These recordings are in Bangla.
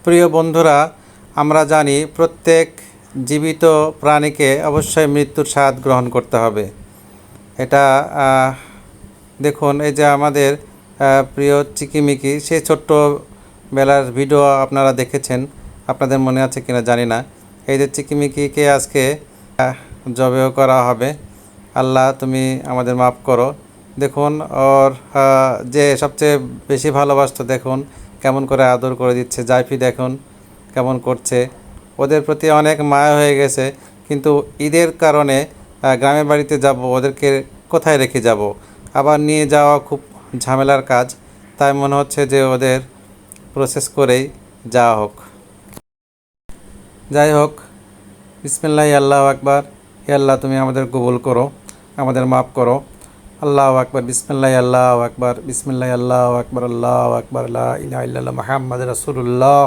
প্রিয় বন্ধুরা, আমরা জানি প্রত্যেক জীবিত প্রাণীকে অবশ্যই মৃত্যুর স্বাদ গ্রহণ করতে হবে। এটা দেখুন, এই যে আমাদের প্রিয় চিকিমিকি, সে ছোট্ট বেলার ভিডিও আপনারা দেখেছেন, আপনাদের মনে আছে কিনা জানি না। এই যে চিকিমিকিকে আজকে জবেও করা হবে। আল্লাহ তুমি আমাদের মাফ করো। দেখুন, ওর যে সবচেয়ে বেশি ভালোবাসতো, দেখুন কেমন করে আদর করে দিচ্ছে। জাইফি দেখুন কেমন করছে, ওদের প্রতি অনেক মায়া হয়ে গেছে। কিন্তু ঈদের কারণে গ্রামের বাড়িতে যাব, ওদেরকে কোথায় রেখে যাব? আবার নিয়ে যাওয়া খুব ঝামেলার কাজ। তাই মনে হচ্ছে যে ওদের প্রসেস করেই যাওয়া হোক। যাই হোক, বিসমিল্লাহি আল্লাহু আকবার। হে আল্লাহ, তুমি আমাদের কবুল করো, আমাদের মাফ করো। আল্লাহু আকবার, বিসমিল্লাহি আল্লাহু আকবার, বিসমিল্লাহি আল্লাহু আকবার, আল্লাহু আকবার, লা ইলাহা ইল্লাল্লাহ মুহাম্মাদুর রাসূলুল্লাহ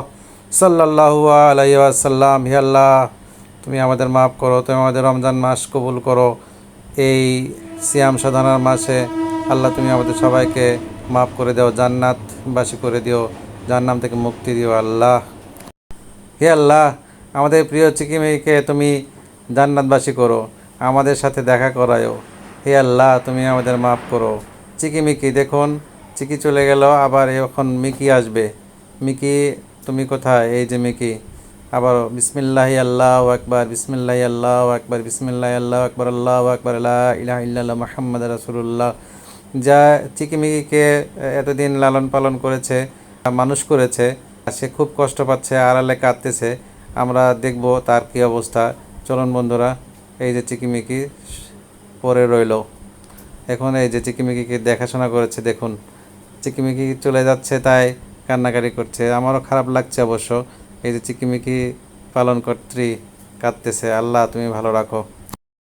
সাল্লাল্লাহু আলাইহি ওয়াসাল্লাম। হে আল্লাহ, তুমি আমাদের মাফ করো, তুমি আমাদের রমজান মাস কবুল করো। এই সিয়াম সাধনার মাসে আল্লাহ তুমি আমাদের সবাইকে মাফ করে দাও, জান্নাতবাসী করে দিও, জাহান্নাম থেকে মুক্তি দিও আল্লাহ। হে আল্লাহ, আমাদের প্রিয় চিকিমিকে তুমি জান্নাতবাসী করো, আমাদের সাথে দেখা করায়ও। হে আল্লাহ, তুমি আমাদের মাফ করো। চিকিমিকি দেখুন, চিকি চলে গেল, আবার এখন মিকি আসবে। মিকি তুমি কোথায়? এই যে মিকি। আবার বিসমিল্লাহি আল্লাহু আকবার, বিসমিল্লাহি আল্লাহু আকবার, বিসমিল্লাহি আল্লাহু আকবার, আল্লাহু আকবার, লা ইলাহা ইল্লাল্লাহ মুহাম্মাদুর রাসূলুল্লাহ। যা চিকিমিকিকে এতদিন লালন পালন করেছে, মানুষ করেছে, সে খুব কষ্ট পাচ্ছে, আড়ালে কাঁদতেছে। আমরা দেখব তার কী অবস্থা। চলুন বন্ধুরা, এই যে চিকিমিকি পরে রইল। এখন এই যে চিকিমিকিকে দেখাশোনা করেছে, দেখুন চিকিমিকি চলে যাচ্ছে, তাই কান্নাকাটি করছে। আমারও খারাপ লাগছে অবশ্য। এই যে চিকিমিকি পালন কর্ত্রী কাঁদতেছে। আল্লাহ তুমি ভালো রাখো।